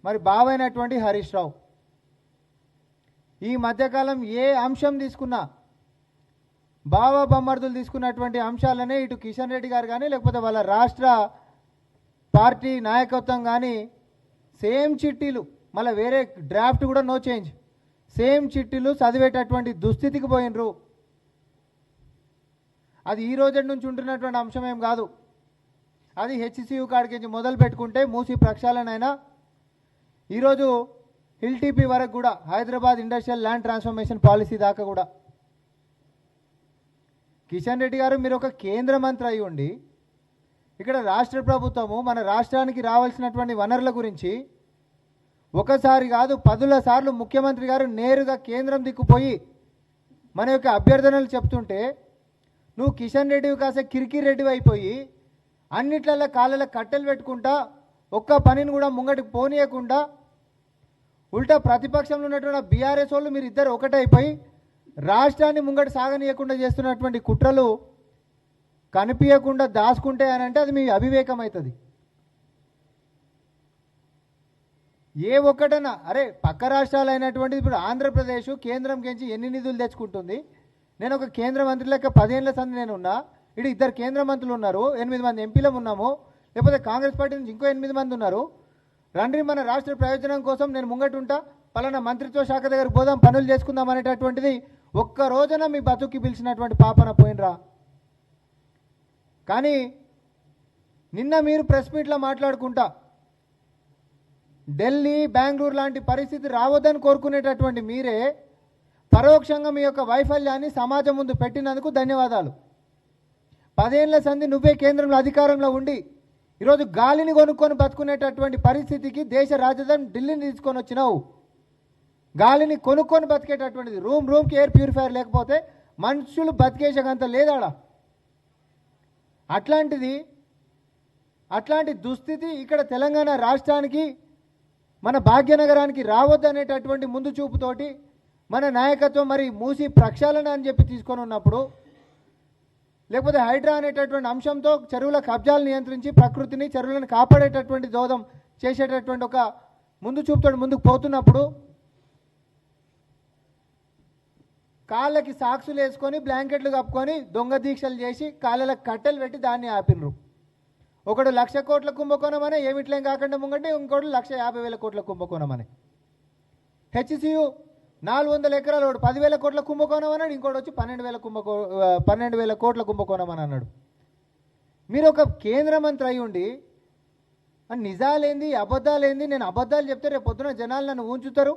మరి బావైనటువంటి హరీష్ రావు ఈ మధ్యకాలం ఏ అంశం తీసుకున్నా బావ బొమ్మర్దులు తీసుకున్నటువంటి అంశాలనే ఇటు కిషన్ రెడ్డి గారు కానీ లేకపోతే వాళ్ళ రాష్ట్ర పార్టీ నాయకత్వం కానీ సేమ్ చిట్టీలు, మళ్ళీ వేరే డ్రాఫ్ట్ కూడా నో చేంజ్, సేమ్ చిట్టీలు చదివేటటువంటి దుస్థితికి పోయినరు. అది ఈ రోజు నుంచి ఉంటున్నటువంటి అంశం ఏం కాదు. అది హెచ్సియు కాడికి మొదలు పెట్టుకుంటే మూసి ప్రక్షాళనైనా ఈరోజు హిల్ టీపీ వరకు కూడా Hyderabad industrial land transformation policy దాకా కూడా కిషన్ రెడ్డి గారు మీరు ఒక కేంద్ర మంత్రి అయి ఉండి ఇక్కడ రాష్ట్ర ప్రభుత్వము మన రాష్ట్రానికి రావాల్సినటువంటి వనరుల గురించి ఒకసారి కాదు 10ల సార్లు ముఖ్యమంత్రి గారు నేరుగా కేంద్రం దిక్కుపోయి మన యొక్క అభ్యర్థనలు చెప్తుంటే నువ్వు కిషన్ రెడ్డివి కాసే కిరికిరి రెడ్డివి అయిపోయి అన్నిట్లలో కాళ్ళలో కట్టెలు పెట్టుకుంటా ఒక్క పనిని కూడా ముంగటికి పోనీయకుండా ఉల్టా ప్రతిపక్షంలో ఉన్నటువంటి బీఆర్ఎస్ వాళ్ళు మీరు ఇద్దరు ఒకటైపోయి రాష్ట్రాన్ని ముంగటి సాగనీయకుండా చేస్తున్నటువంటి కుట్రలు కనిపించకుండా దాచుకుంటే అని అంటే అది మీ అవివేకం అవుతుంది. ఏ ఒక్కటన్నా అరే పక్క రాష్ట్రాలు అయినటువంటి ఇప్పుడు ఆంధ్రప్రదేశ్ కేంద్రం గురించి ఎన్ని నిధులు తెచ్చుకుంటుంది. నేను ఒక కేంద్ర మంత్రి లెక్క 10 ఏళ్ల సంది నేను ఉన్నా, ఇటు 2 కేంద్ర మంత్రులు ఉన్నారు, 8 మంది ఎంపీలం ఉన్నాము, లేకపోతే కాంగ్రెస్ పార్టీ నుంచి ఇంకో 8 మంది ఉన్నారు. రండి మన రాష్ట్ర ప్రయోజనం కోసం నేను ముంగటి ఉంటా, పలానా మంత్రిత్వ శాఖ దగ్గరికి పోదాం, పనులు చేసుకుందాం అనేటటువంటిది ఒక్క రోజున మీ బతుక్కి పిలిచినటువంటి పాపన పోయినరా. కానీ నిన్న మీరు ప్రెస్ మీట్లో మాట్లాడుకుంటా ఢిల్లీ బెంగళూరు లాంటి పరిస్థితి రావద్దని కోరుకునేటటువంటి మీరే పరోక్షంగా మీ యొక్క వైఫల్యాన్ని సమాజం ముందు పెట్టినందుకు ధన్యవాదాలు. 10 ఏళ్ల సంధి నువ్వే కేంద్రంలో అధికారంలో ఉండి ఈరోజు గాలిని కొనుక్కొని బతుకునేటటువంటి పరిస్థితికి దేశ రాజధాని ఢిల్లీని తీసుకొని వచ్చినావు. గాలిని కొనుక్కొని బతికేటటువంటిది, రూమ్కి ఎయిర్ ప్యూరిఫైయర్ లేకపోతే మనుషులు బతికేసేంత లేదాడా. అట్లాంటి దుస్థితి ఇక్కడ తెలంగాణ రాష్ట్రానికి మన భాగ్యనగరానికి రావద్దనేటటువంటి ముందు చూపుతోటి మన నాయకత్వం మరి మూసి ప్రక్షాళన అని చెప్పి తీసుకొని ఉన్నప్పుడు, లేకపోతే హైడ్రా అనేటటువంటి అంశంతో చెరువుల కబ్జాలు నియంత్రించి ప్రకృతిని చెరువులను కాపాడేటటువంటి దోదం చేసేటటువంటి ఒక ముందు చూపుతో ముందుకు పోతున్నప్పుడు కాళ్ళకి సాక్సులు వేసుకొని బ్లాంకెట్లు కప్పుకొని దొంగ దీక్షలు చేసి కాళ్ళలకు కట్టెలు పెట్టి దాన్ని ఆపినరు. ఒకడు 1,00,000 కోట్ల కుంభకోణం అనే ఏమిట్లేం కాకుండా ముంగంటే ఇంకోటి 1,50,000 కోట్ల కుంభకోణం అనే. హెచ్సియు 400 ఎకరాలు 10,000 కోట్ల కుంభకోణం అన్నాడు, ఇంకోటి వచ్చి 12,000 కోట్ల కుంభకోణం అని అన్నాడు. మీరు ఒక కేంద్ర మంత్రి అయి ఉండి నిజాలేంది అబద్ధాలేంది, నేను అబద్ధాలు చెప్తే రేపు పొద్దున జనాలు నన్ను ఉంచుతారు,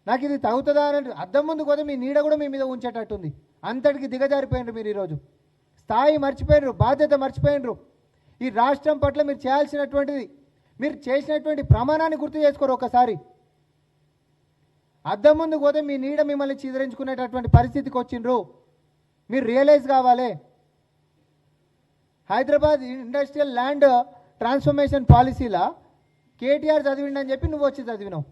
నాకు ఇది తగ్గుతుందా అని అద్దం ముందు పోతే మీ నీడ కూడా మీ మీద ఉంచేటట్టుంది. అంతటికి దిగజారిపోయినరు మీరు. ఈరోజు స్థాయి మర్చిపోయినరు, బాధ్యత మర్చిపోయినరు. ఈ రాష్ట్రం పట్ల మీరు చేయాల్సినటువంటిది, మీరు చేసినటువంటి ప్రమాణాన్ని గుర్తు చేసుకోరు. ఒకసారి అద్దం ముందు పోతే మీ నీడ మిమ్మల్ని చిదరించుకునేటటువంటి పరిస్థితికి వచ్చిండ్రు. మీరు రియలైజ్ కావాలి. హైదరాబాద్ ఇండస్ట్రియల్ ల్యాండ్ ట్రాన్స్ఫర్మేషన్ పాలసీలా కేటీఆర్ చదివిండని చెప్పి నువ్వు వచ్చి చదివినావు.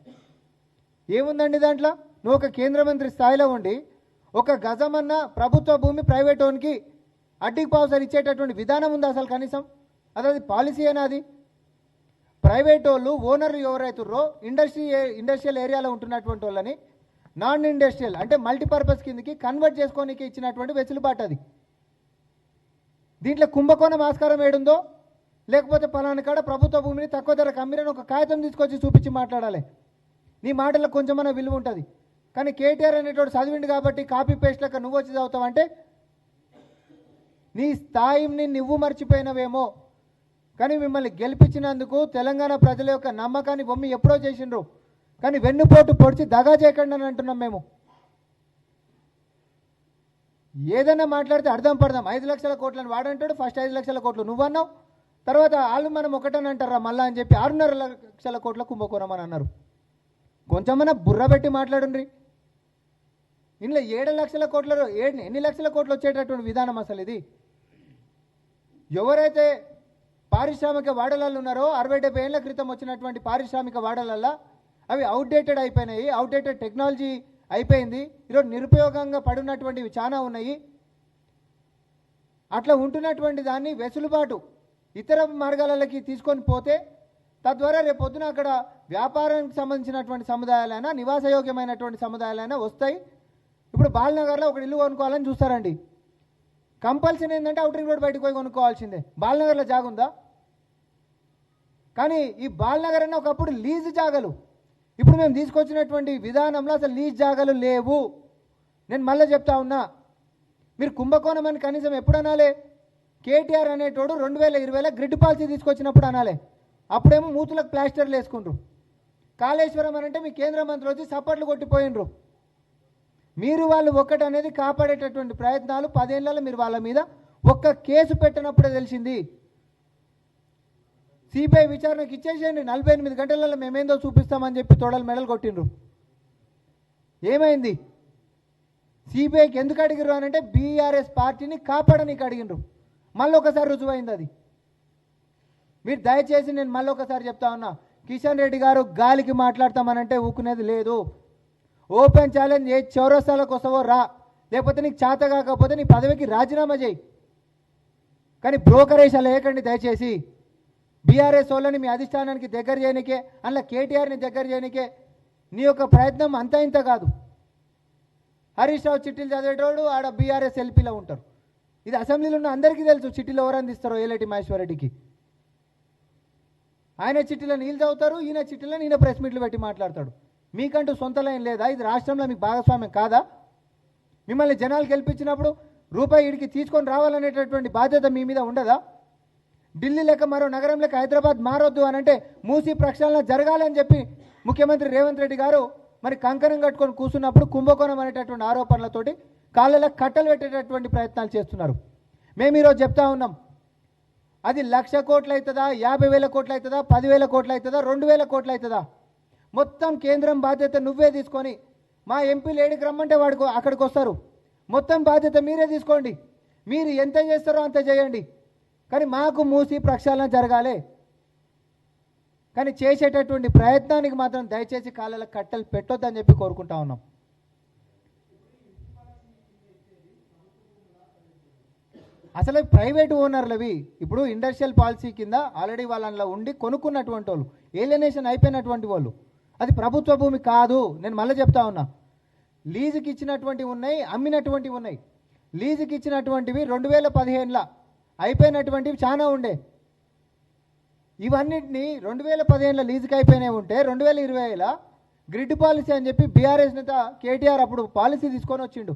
ఏముందండి దాంట్లో? నువ్వు ఒక కేంద్ర మంత్రి స్థాయిలో ఉండి ఒక గజమన్న ప్రభుత్వ భూమి ప్రైవేట్ ఓన్కి అడ్డికి పావుసారి ఇచ్చేటటువంటి విధానం ఉంది అసలు కనీసం? అది పాలసీ అయినా? అది ప్రైవేట్ వాళ్ళు ఓనర్లు ఎవరైతుర్రో ఇండస్ట్రియల్ ఏరియాలో ఉంటున్నటువంటి వాళ్ళని నాన్ ఇండస్ట్రియల్ అంటే మల్టీపర్పస్ కిందకి కన్వర్ట్ చేసుకోనికి ఇచ్చినటువంటి వెసులుబాటు అది. దీంట్లో కుంభకోణం ఆస్కారం ఏడుందో, లేకపోతే పలానా కాడ ప్రభుత్వ భూమిని తక్కువ ధరకు అమ్మిరని ఒక కాగితం తీసుకొచ్చి చూపించి మాట్లాడాలి. నీ మాటల్లో కొంచెమన్నా విలువ ఉంటుంది. కానీ కేటీఆర్ అనేటోడు చదివిండు కాబట్టి కాపీ పేస్ట్ లెక్క నువ్వు వచ్చి చదువుతావంటే నీ స్థాయిని నువ్వు మర్చిపోయినవేమో. కానీ మిమ్మల్ని గెలిపించినందుకు తెలంగాణ ప్రజల యొక్క నమ్మకాన్ని బొమ్మి ఎప్పుడో చేసిండ్రు. కానీ వెన్నుపోటు పొడిచి దగా చేయకండి అని అంటున్నాం మేము. ఏదైనా మాట్లాడితే అర్థం పడదాం. 5 లక్షల కోట్లని వాడంటాడు, ఫస్ట్ 5 లక్షల కోట్లు నువ్వు అన్నావు, తర్వాత వాళ్ళు మనం ఒకటని అంటారా మళ్ళా అని చెప్పి 6.5 లక్షల కోట్ల కుంభకోణం అని అన్నారు. కొంచెమన్నా బుర్ర పెట్టి మాట్లాడుండ్రి. ఇందులో 7 లక్షల కోట్ల ఎన్ని లక్షల కోట్లు వచ్చేటటువంటి విధానం అసలు ఇది? ఎవరైతే పారిశ్రామిక వాడలాలు ఉన్నారో 60-70 ఏళ్ల క్రితం వచ్చినటువంటి పారిశ్రామిక వాడలల్లో అవి అవుట్డేటెడ్ అయిపోయినాయి, అవుట్డేటెడ్ టెక్నాలజీ అయిపోయింది. ఈరోజు నిరుపయోగంగా పడినటువంటివి చాలా ఉన్నాయి. అట్లా ఉంటున్నటువంటి దాన్ని వెసులుబాటు ఇతర మార్గాలకి తీసుకొని పోతే తద్వారా రేపు పొద్దున అక్కడ వ్యాపారానికి సంబంధించినటువంటి సముదాయాలైనా నివాసయోగ్యమైనటువంటి సముదాయాలైనా వస్తాయి. ఇప్పుడు బాలనగర్లో ఒక ఇల్లు కొనుక్కోవాలని చూస్తారండి. కంపల్సరీ ఏంటంటే అవుట్ రింగ్ రోడ్ బయటకు పోయి కొనుక్కోవాల్సిందే. బాలనగర్లో జాగుందా? కానీ ఈ బాలనగర్ అన్న ఒకప్పుడు లీజు జాగలు. ఇప్పుడు మేము తీసుకొచ్చినటువంటి విధానంలో అసలు లీజ్ జాగలు లేవు. నేను మళ్ళీ చెప్తా ఉన్నా, మీరు కుంభకోణం అని కనీసం ఎప్పుడు అనాలే? కేటీఆర్ అనేటోడు 2020లో గ్రిడ్ పాలసీ తీసుకొచ్చినప్పుడు అనాలే. అప్పుడేమో మూతులకు ప్లాస్టర్లు వేసుకుండ్రు. కాళేశ్వరం అని అంటే మీ కేంద్ర మంత్రి వచ్చి సప్పట్లు కొట్టిపోయినరు. మీరు వాళ్ళు ఒక్కటి అనేది కాపాడేటటువంటి ప్రయత్నాలు 10 ఏళ్లలో మీరు వాళ్ళ మీద ఒక్క కేసు పెట్టినప్పుడే తెలిసింది. సిబిఐ విచారణకు ఇచ్చేసేయండి, 48 గంటలలో మేమేందో చూపిస్తామని చెప్పి తొడలు మెడలు కొట్టిండ్రు. ఏమైంది? సిబిఐకి ఎందుకు అడిగిర్రు అని అంటే బీఆర్ఎస్ పార్టీని కాపాడనీకి అడిగినరు. మళ్ళీ ఒకసారి రుజువైంది అది. మీరు దయచేసి నేను మళ్ళీ ఒకసారి చెప్తా ఉన్నా, కిషన్ రెడ్డి గారు గాలికి మాట్లాడతామనంటే ఊకునేది లేదు. ఓపెన్ ఛాలెంజ్, ఏ చౌరస్తాలకు వస్తావో రా, లేకపోతే నీకు చేత కాకపోతే నీ పదవికి రాజీనామా చేయి. కానీ బ్రోకరేషాలు వేయకండి దయచేసి. బీఆర్ఎస్ వాళ్ళని మీ అధిష్టానానికి దగ్గర చేయనికే, అందులో కేటీఆర్ని దగ్గర చేయనికే నీ యొక్క ప్రయత్నం అంతా ఇంత కాదు. హరీష్ రావు చిట్టీలు చదివేటోడు ఆడ బీఆర్ఎస్ ఎల్పీలో ఉంటారు. ఇది అసెంబ్లీలో ఉన్న అందరికీ తెలుసు. చిట్టీలు ఎవరు అందిస్తారో ఏలేటి మహేశ్వర్ రెడ్డికి. ఆయన చిట్టీలో నీళ్ళు చదువుతారు, ఈయన చిట్టీలో ఈయన ప్రెస్ మీట్లు పెట్టి మాట్లాడతాడు. మీకంటూ సొంత లైన్ లేదా? ఇది రాష్ట్రంలో మీకు భాగస్వామ్యం కాదా? మిమ్మల్ని జనాలు గెలిపించినప్పుడు రూపాయి ఇడికి తీసుకొని రావాలనేటటువంటి బాధ్యత మీ మీద ఉండదా? ఢిల్లీ లెక్క మరో నగరం లెక్క హైదరాబాద్ మారొద్దు అని అంటే మూసి ప్రక్షాళన జరగాలని చెప్పి ముఖ్యమంత్రి రేవంత్ రెడ్డి గారు మరి కంకణం కట్టుకొని కూర్చున్నప్పుడు కుంభకోణం అనేటటువంటి ఆరోపణలతోటి కాళ్ళలో కట్టలు పెట్టేటటువంటి ప్రయత్నాలు చేస్తున్నారు. మేము ఈరోజు చెప్తా ఉన్నాం, అది 1,00,000 కోట్లు అవుతుందా, 50,000 కోట్లు అవుతుందా, 10,000 కోట్లు అవుతుందా, 2,000 కోట్లు అవుతుందా? మొత్తం కేంద్రం బాధ్యత నువ్వే తీసుకొని, మా ఎంపీలు ఏడికి రమ్మంటే వాడికి అక్కడికి వస్తారు. మొత్తం బాధ్యత మీరే తీసుకోండి. మీరు ఎంత చేస్తారో అంత చేయండి. కానీ మాకు మూసి ప్రక్షాళన జరగాలి. కానీ చేసేటటువంటి ప్రయత్నానికి మాత్రం దయచేసి కాళ్ళ కట్టలు పెట్టొద్దని చెప్పి కోరుకుంటా ఉన్నాం. అసలు ప్రైవేట్ ఓనర్లవి ఇప్పుడు ఇండస్ట్రియల్ పాలసీ కింద ఆల్రెడీ వాళ్ళలో ఉండి కొనుక్కున్నటువంటి వాళ్ళు, ఏలియనేషన్ అయిపోయినటువంటి వాళ్ళు, అది ప్రభుత్వ భూమి కాదు. నేను మళ్ళీ చెప్తా ఉన్నా, లీజుకి ఇచ్చినటువంటివి ఉన్నాయి, అమ్మినటువంటివి ఉన్నాయి. లీజుకి ఇచ్చినటువంటివి 2015లో అయిపోయినటువంటివి చాలా ఉండే. ఇవన్నింటినీ 2015లో లీజుకి అయిపోయినాయి ఉంటే 2020లో గ్రిడ్ పాలసీ అని చెప్పి బీఆర్ఎస్ నేత కేటీఆర్ అప్పుడు పాలసీ తీసుకొని వచ్చిండు.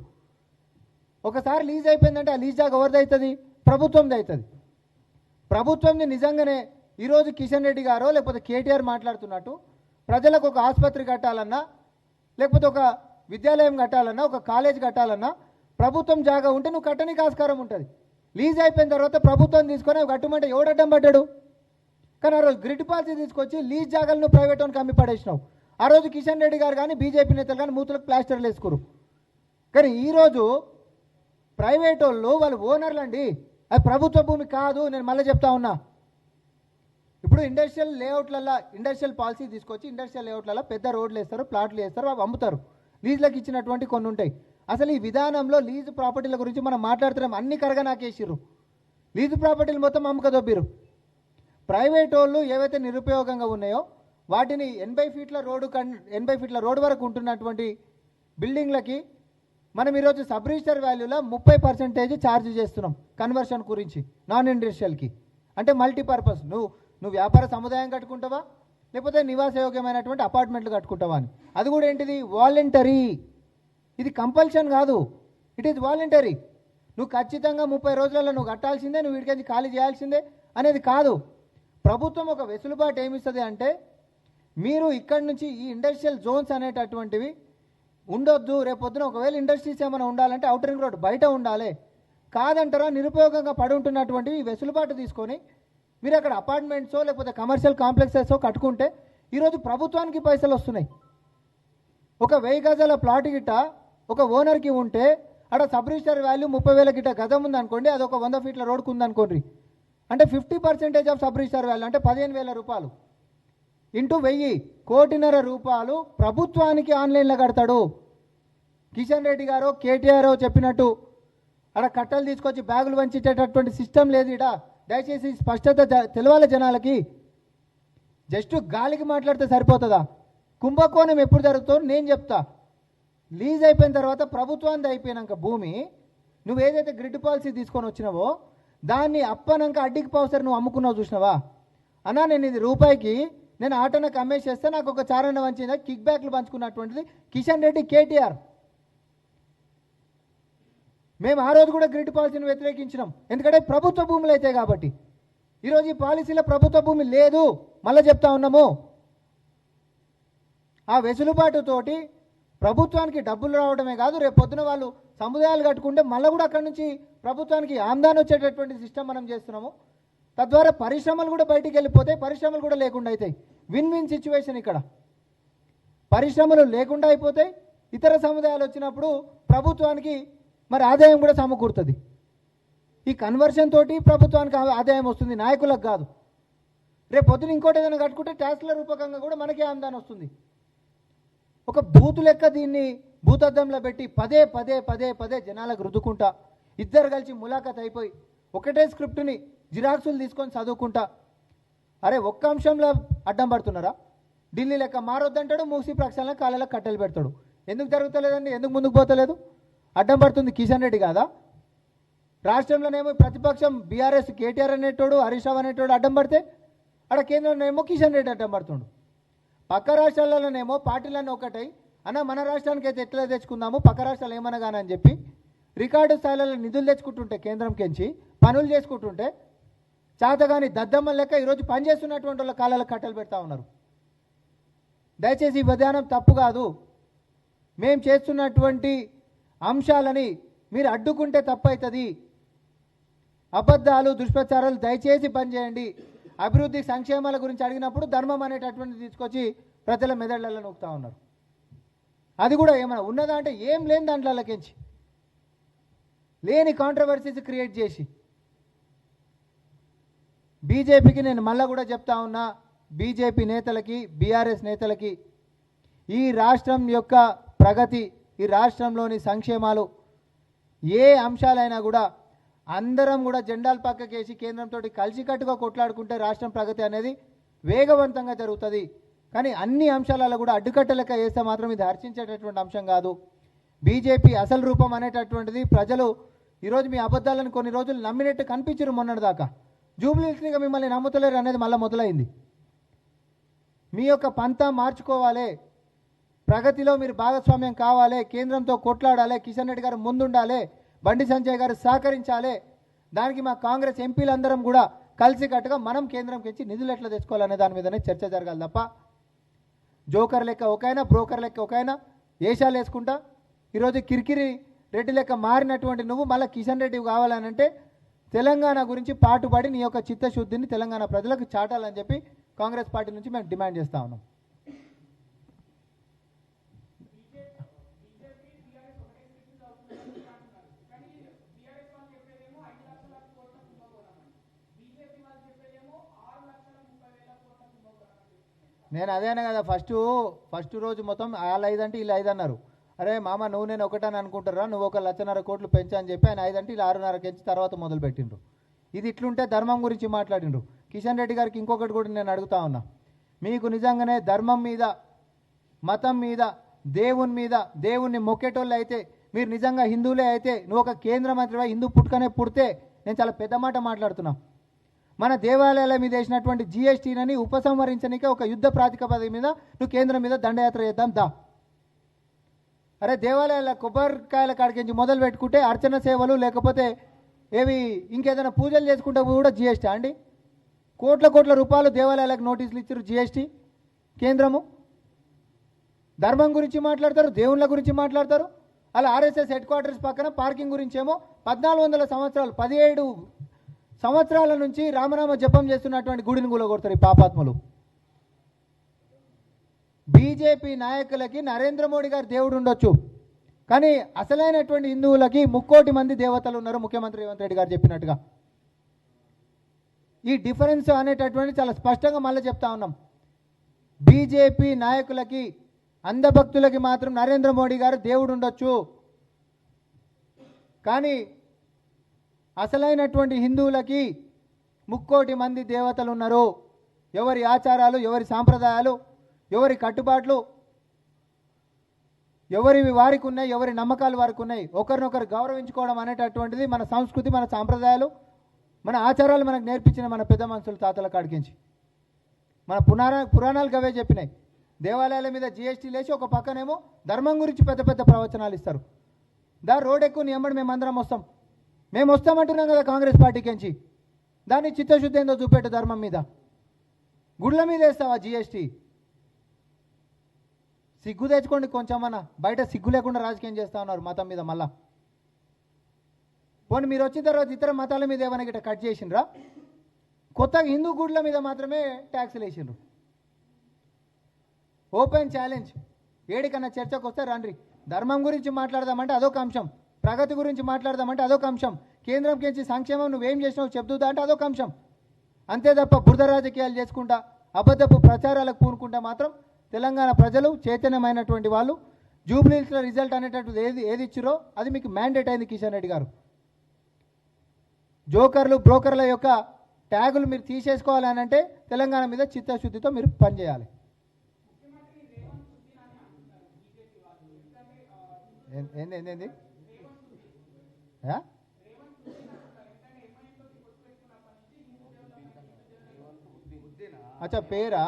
ఒకసారి లీజ్ అయిపోయిందంటే ఆ లీజ్ జాగా ఎవరిది అవుతుంది? ప్రభుత్వంది అవుతుంది. ప్రభుత్వంది నిజంగానే ఈరోజు కిషన్ రెడ్డి గారో లేకపోతే కేటీఆర్ మాట్లాడుతున్నట్టు ప్రజలకు ఒక ఆసుపత్రి కట్టాలన్నా, లేకపోతే ఒక విద్యాలయం కట్టాలన్నా, ఒక కాలేజ్ కట్టాలన్నా ప్రభుత్వం జాగా ఉంటే నువ్వు కట్టనికి ఆస్కారం ఉంటుంది. లీజ్ అయిపోయిన తర్వాత ప్రభుత్వం తీసుకొని అవి కట్టమంటే ఎవడడ్డం పడ్డాడు? కానీ ఆ రోజు గ్రిడ్ పాలసీ తీసుకొచ్చి లీజ్ జాగాలను ప్రైవేట్ వాళ్ళకి అమ్మి పడేసినావు. ఆ రోజు కిషన్ రెడ్డి గారు కానీ బీజేపీ నేతలు కానీ మూతులకు ప్లాస్టర్లు వేసుకోరు. కానీ ఈరోజు ప్రైవేట్ వాళ్ళు ఓనర్లు అండి, అది ప్రభుత్వ భూమి కాదు. నేను మళ్ళీ చెప్తా ఉన్నా, ఇప్పుడు ఇండస్ట్రియల్ లేఅవుట్లలో ఇండస్ట్రియల్ పాలసీ తీసుకొచ్చి ఇండస్ట్రియల్ లేఅవుట్లలో పెద్ద రోడ్లు వేస్తారు, ప్లాట్లు వేస్తారు, అవి అమ్ముతారు. లీజులకు ఇచ్చినటువంటి కొన్ని ఉంటాయి. అసలు ఈ విధానంలో లీజు ప్రాపర్టీల గురించి మనం మాట్లాడుతున్నాం. అన్ని కరగా నాకేసిర్రు. లీజు ప్రాపర్టీలు మొత్తం అమ్ముకదొబ్బిరు. ప్రైవేట్ వాళ్ళు ఏవైతే నిరుపయోగంగా ఉన్నాయో వాటిని 80 ఫీట్ల రోడ్డు వరకు ఉంటున్నటువంటి బిల్డింగ్లకి మనం ఈరోజు సబ్ రిజిస్టర్ వాల్యూలో 30% ఛార్జ్ చేస్తున్నాం కన్వర్షన్ గురించి. నాన్ ఇండస్ట్రియల్కి అంటే మల్టీపర్పస్, నువ్వు వ్యాపార సముదాయం కట్టుకుంటావా లేకపోతే నివాసయోగ్యమైనటువంటి అపార్ట్మెంట్లు కట్టుకుంటావా అని. అది కూడా ఏంటిది? వాలంటరీ. ఇది కంపల్షన్ కాదు, ఇట్ ఈజ్ వాలంటరీ. నువ్వు ఖచ్చితంగా 30 రోజులలో నువ్వు కట్టాల్సిందే, నువ్వు వీడికి ఖాళీ చేయాల్సిందే అనేది కాదు. ప్రభుత్వం ఒక వెసులుబాటు ఏమిస్తుంది అంటే, మీరు ఇక్కడి నుంచి ఈ ఇండస్ట్రియల్ జోన్స్ అనేటటువంటివి ఉండొద్దు, రేపొద్దున ఒకవేళ ఇండస్ట్రీస్ ఏమైనా ఉండాలంటే అవుటర్ రింగ్ రోడ్ బయట ఉండాలి. కాదంటారా? నిరుపయోగంగా పడి ఉంటున్నటువంటివి వెసులుబాటు తీసుకొని మీరు అక్కడ అపార్ట్మెంట్సో లేకపోతే కమర్షియల్ కాంప్లెక్సెస్ో కట్టుకుంటే ఈరోజు ప్రభుత్వానికి పైసలు వస్తున్నాయి. ఒక 1000 గజాల ప్లాట్ గిట్ట ఒక ఓనర్కి ఉంటే అక్కడ సబ్ రిజిస్టర్ వాల్యూ 30,000 గిట్ట గజం ఉందనుకోండి, అది ఒక 100 ఫీట్ల రోడ్కు ఉందనుకోండి, అంటే 50% ఆఫ్ సబ్ రిజిస్టర్ వాల్యూ అంటే 15,000 రూపాయలు ఇంటూ 1000 1,50,00,000 రూపాయలు ప్రభుత్వానికి ఆన్లైన్లో కడతాడు. కిషన్ రెడ్డి గారు కేటీఆర్ చెప్పినట్టు అక్కడ కట్టలు తీసుకొచ్చి బ్యాగులు వంచేటటువంటి సిస్టమ్ లేదు. ఇడ దయచేసి స్పష్టత తెలవాలి జనాలకి. జస్ట్ గాలికి మాట్లాడితే సరిపోతుందా? కుంభకోణం ఎప్పుడు జరుగుతుందో నేను చెప్తా. లీజ్ అయిపోయిన తర్వాత ప్రభుత్వానికి అయిపోయినాక భూమి నువ్వు ఏదైతే గ్రిడ్ పాలసీ తీసుకొని వచ్చినావో దాన్ని అప్పనాక అడ్డికి పావుసరి నువ్వు అమ్ముకున్నావు చూసినావా? అన్నా నేను ఇది రూపాయికి నేను ఆటోనకు అమ్మేసేస్తే నాకు ఒక చారణ వంచిందా కిక్ బ్యాక్లు పంచుకున్నటువంటిది కిషన్ రెడ్డి, కేటీఆర్. మేము ఆ రోజు కూడా గ్రిడ్ పాలసీని వ్యతిరేకించినాం, ఎందుకంటే ప్రభుత్వ భూములు అయితే కాబట్టి. ఈరోజు ఈ పాలసీలో ప్రభుత్వ భూమి లేదు, మళ్ళీ చెప్తా ఉన్నాము. ఆ వెసులుబాటుతోటి ప్రభుత్వానికి డబ్బులు రావడమే కాదు, రేపు పొద్దున వాళ్ళు సముదాయాలు కట్టుకుంటే మళ్ళీ కూడా అక్కడి నుంచి ప్రభుత్వానికి ఆమ్దాని వచ్చేటటువంటి సిస్టమ్ మనం చేస్తున్నాము. తద్వారా పరిశ్రమలు కూడా బయటికి వెళ్ళిపోతాయి, పరిశ్రమలు కూడా లేకుండా అవుతాయి. విన్ విన్ సిచ్యువేషన్ ఇక్కడ. పరిశ్రమలు లేకుండా అయిపోతాయి, ఇతర సముదాయాలు వచ్చినప్పుడు ప్రభుత్వానికి మరి ఆదాయం కూడా సమకూరుతుంది. ఈ కన్వర్షన్ తోటి ప్రభుత్వానికి ఆదాయం వస్తుంది, నాయకులకు కాదు. రేపు పొద్దున ఇంకోటి ఏదైనా కట్టుకుంటే ట్యాక్స్ల రూపకంగా కూడా మనకే ఆమ్దాని వస్తుంది. ఒక బూతు లెక్క దీన్ని భూతద్దంలో పెట్టి పదే పదే పదే పదే జనాలకు రుద్దుకుంటా, ఇద్దరు కలిసి ములాఖత్ అయిపోయి ఒకటే స్క్రిప్ట్ని జిరాక్సులు తీసుకొని చదువుకుంటా. అరే ఒక్క అంశంలో అడ్డం పడుతున్నారా? ఢిల్లీ లెక్క మారొద్దంటాడు, మూసి ప్రక్షాళన కాళ్ళలో కట్టెలు పెడతాడు. ఎందుకు జరుగుతలేదండి? ఎందుకు ముందుకు పోతలేదు? అడ్డం పడుతుంది కిషన్ రెడ్డి కాదా? రాష్ట్రంలోనేమో ప్రతిపక్షం బీఆర్ఎస్ కేటీఆర్ అనేటోడు, హరీష్ రావు అనేటోడు అడ్డం పడితే అక్కడ కేంద్రంలోనేమో కిషన్ రెడ్డి అడ్డం పడుతుండు. పక్క రాష్ట్రాలలోనేమో పార్టీలన్నీ ఒకటై అన్న మన రాష్ట్రానికి అయితే ఎట్లా తెచ్చుకుందాము, పక్క రాష్ట్రాలు ఏమనగానని చెప్పి రికార్డు స్థాయిలలో నిధులు తెచ్చుకుంటుంటే కేంద్రం కెంచి పనులు చేసుకుంటుంటే చాతగాని దద్దమ్మ లెక్క ఈరోజు పనిచేస్తున్నటువంటి వాళ్ళ కాళ్ళలో కట్టెలు పెడతా ఉన్నారు. దయచేసి ఈ విధానం తప్పు కాదు. మేము చేస్తున్నటువంటి అంశాలని మీరు అడ్డుకుంటే తప్పు అవుతుంది. అబద్ధాలు, దుష్ప్రచారాలు దయచేసి పనిచేయండి. అభివృద్ధి సంక్షేమాల గురించి అడిగినప్పుడు ధర్మం అనేటటువంటిది తీసుకొచ్చి ప్రజల మెదళ్లలో నొక్కుతా ఉన్నారు. అది కూడా ఏమైనా ఉన్నదా అంటే ఏం లేని దాంట్లోకించి లేని కాంట్రవర్సీస్ క్రియేట్ చేసి బీజేపీకి నేను మళ్ళా కూడా చెప్తా ఉన్నా, బీజేపీ నేతలకి, బీఆర్ఎస్ నేతలకి ఈ రాష్ట్రం యొక్క ప్రగతి, ఈ రాష్ట్రంలోని సంక్షేమాలు ఏ అంశాలైనా కూడా అందరం కూడా జెండాలు పక్కకేసి కేంద్రంతో కలిసికట్టుగా కొట్లాడుకుంటే రాష్ట్రం ప్రగతి అనేది వేగవంతంగా జరుగుతుంది. కానీ అన్ని అంశాలలో కూడా అడ్డుకట్టలెక్క వేస్తే మాత్రం ఇది హర్షించేటటువంటి అంశం కాదు. బీజేపీ అసలు రూపం అనేటటువంటిది ప్రజలు ఈరోజు మీ అబద్ధాలను కొన్ని రోజులు నమ్మినట్టు కనిపించరు. మొన్నటిదాకా జూబ్లీస్గా మిమ్మల్ని నమ్ముతలేరు అనేది మళ్ళీ మొదలైంది. మీ యొక్క పంతా మార్చుకోవాలి, ప్రగతిలో మీరు భాగస్వామ్యం కావాలి, కేంద్రంతో కొట్లాడాలి, కిషన్ రెడ్డి గారు ముందుండాలి, బండి సంజయ్ గారు సహకరించాలి. దానికి మా కాంగ్రెస్ ఎంపీలందరం కూడా కలిసికట్టుగా మనం కేంద్రంకి ఇచ్చి నిధులు ఎట్లా తెచ్చుకోవాలనే దాని మీదనే చర్చ జరగాలి తప్ప జోకర్ లెక్క ఒకైనా, బ్రోకర్ లెక్క ఒకైనా ఏషాలు వేసుకుంటా ఈరోజు కిరికిరి రెడ్డి లెక్క మారినటువంటి నువ్వు మళ్ళీ కిషన్ రెడ్డి కావాలనంటే తెలంగాణ గురించి పాటుపడి నీ యొక్క చిత్తశుద్ధిని తెలంగాణ ప్రజలకు చాటాలని చెప్పి కాంగ్రెస్ పార్టీ నుంచి మేము డిమాండ్ చేస్తా ఉన్నాం. నేను అదేనా కదా ఫస్ట్ రోజు మొత్తం వాళ్ళు 5 అంటే వీళ్ళు 5 అన్నారు. అరే మామ నువ్వు నేను ఒకటని అనుకుంటారా, నువ్వు 1,50,000 కోట్లు పెంచా అని చెప్పి ఆయన 5 అంటే వీళ్ళు 6.5 పెంచి తర్వాత మొదలు పెట్టిండ్రు. ఇది ఇట్లుంటే ధర్మం గురించి మాట్లాడిండ్రు. కిషన్ రెడ్డి గారికి ఇంకొకటి కూడా నేను అడుగుతా ఉన్నా, మీకు నిజంగానే ధర్మం మీద, మతం మీద, దేవుని మీద, దేవుణ్ణి మొక్కేటోళ్ళు అయితే, మీరు నిజంగా హిందువులే అయితే, నువ్వు ఒక కేంద్ర మంత్రివై హిందూ పుట్టుకనే పుడితే నేను చాలా పెద్ద మాట మాట్లాడుతున్నా. మన దేవాలయాల మీద వేసినటువంటి జిఎస్టీని ఉపసంహరించడానికి ఒక యుద్ధ ప్రాతిపదిక మీద నువ్వు కేంద్రం మీద దండయాత్ర చేద్దాం దా. అరే దేవాలయాల కొబ్బరికాయల కాడికించి మొదలు పెట్టుకుంటే అర్చన సేవలు లేకపోతే ఏవి ఇంకేదైనా పూజలు చేసుకుంటే కూడా జిఎస్టీ అండి. కోట్ల రూపాయలు దేవాలయాలకు నోటీసులు ఇచ్చారు జిఎస్టీ కేంద్రము. ధర్మం గురించి మాట్లాడతారు, దేవుళ్ళ గురించి మాట్లాడతారు. అలా ఆర్ఎస్ఎస్ హెడ్ క్వార్టర్స్ పక్కన పార్కింగ్ గురించి ఏమో 1400 సంవత్సరాలు 17 సంవత్సరాల నుంచి రామనామ జపం చేస్తున్నటువంటి గుడిని కూలగొడతారు ఈ పాపాత్మలు. బీజేపీ నాయకులకి నరేంద్ర మోడీ గారు దేవుడు ఉండొచ్చు, కానీ అసలైనటువంటి హిందువులకి 3 కోటి మంది దేవతలు ఉన్నారు, ముఖ్యమంత్రి రేవంత్ రెడ్డి గారు చెప్పినట్టుగా. ఈ డిఫరెన్స్ అనేటటువంటి చాలా స్పష్టంగా మళ్ళీ చెప్తా ఉన్నాం. బీజేపీ నాయకులకి, అంధభక్తులకి మాత్రం నరేంద్ర మోడీ గారు దేవుడు ఉండొచ్చు, కానీ అసలైనటువంటి హిందువులకి 3 కోటి మంది దేవతలు ఉన్నారు. ఎవరి ఆచారాలు, ఎవరి సాంప్రదాయాలు, ఎవరి కట్టుబాట్లు ఎవరివి వారికి ఉన్నాయి, ఎవరి నమ్మకాలు వారికి ఉన్నాయి. ఒకరినొకరు గౌరవించుకోవడం అనేటటువంటిది మన సంస్కృతి, మన సాంప్రదాయాలు, మన ఆచారాలు మనకు నేర్పించిన మన పెద్ద మనుషులు తాతల కాడికించి మన పురాణాలు అవే చెప్పినాయి. దేవాలయాల మీద జిఎస్టీ లేచి ఒక పక్కనేమో ధర్మం గురించి పెద్ద పెద్ద ప్రవచనాలు ఇస్తారు. రోడ్ ఎక్కువ నియమడి మేమందరం వస్తాం, మేము వస్తామంటున్నాం కదా కాంగ్రెస్ పార్టీకించి. దాన్ని చిత్తశుద్ధి ఏందో చూపెట్టు. ధర్మం మీద గుళ్ళ మీద వేస్తావా జిఎస్టీ? సిగ్గు తెచ్చుకోండి కొంచెమన్నా. బయట సిగ్గు లేకుండా రాజకీయం చేస్తూ ఉన్నారు మతం మీద. మళ్ళా పోనీ మీరు వచ్చిన తర్వాత ఇతర మతాల మీద ఏమైనా గిట్ట కట్ చేసిండ్రా? కొత్తగా హిందూ గుడ్ల మీద మాత్రమే ట్యాక్సులు వేసిండ్రు. ఓపెన్ ఛాలెంజ్, ఏడికన్నా చర్చకు వస్తే రండి. ధర్మం గురించి మాట్లాడదామంటే అదొక అంశం, ప్రగతి గురించి మాట్లాడదామంటే అదొక అంశం, కేంద్రం కించి సంక్షేమం నువ్వేం చేసినావు చెప్తుందా అంటే అదొక అంశం. అంతే తప్ప బురద రాజకీయాలు చేసుకుంటా అబద్ధపు ప్రచారాలకు పూనుకుంటా మాత్రం తెలంగాణ ప్రజలు చైతన్యమైనటువంటి వాళ్ళు జూబ్లీహిల్స్లో రిజల్ట్ అనేటటువంటి ఏది ఇచ్చిరో అది మీకు మ్యాండేట్ అయింది. కిషన్ రెడ్డి గారు, జోకర్లు బ్రోకర్ల యొక్క ట్యాగులు మీరు తీసేసుకోవాలని అంటే తెలంగాణ మీద చిత్తశుద్ధితో మీరు పనిచేయాలి. ఏంది అచ్చా పేరా?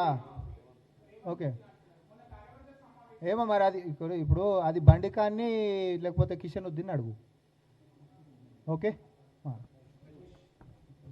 ఓకే, ఏమో మరి అది ఇప్పుడు అది బండికాన్ని లేకపోతే కిషన్ ఉద్దీన్ అడుగు. ఓకే.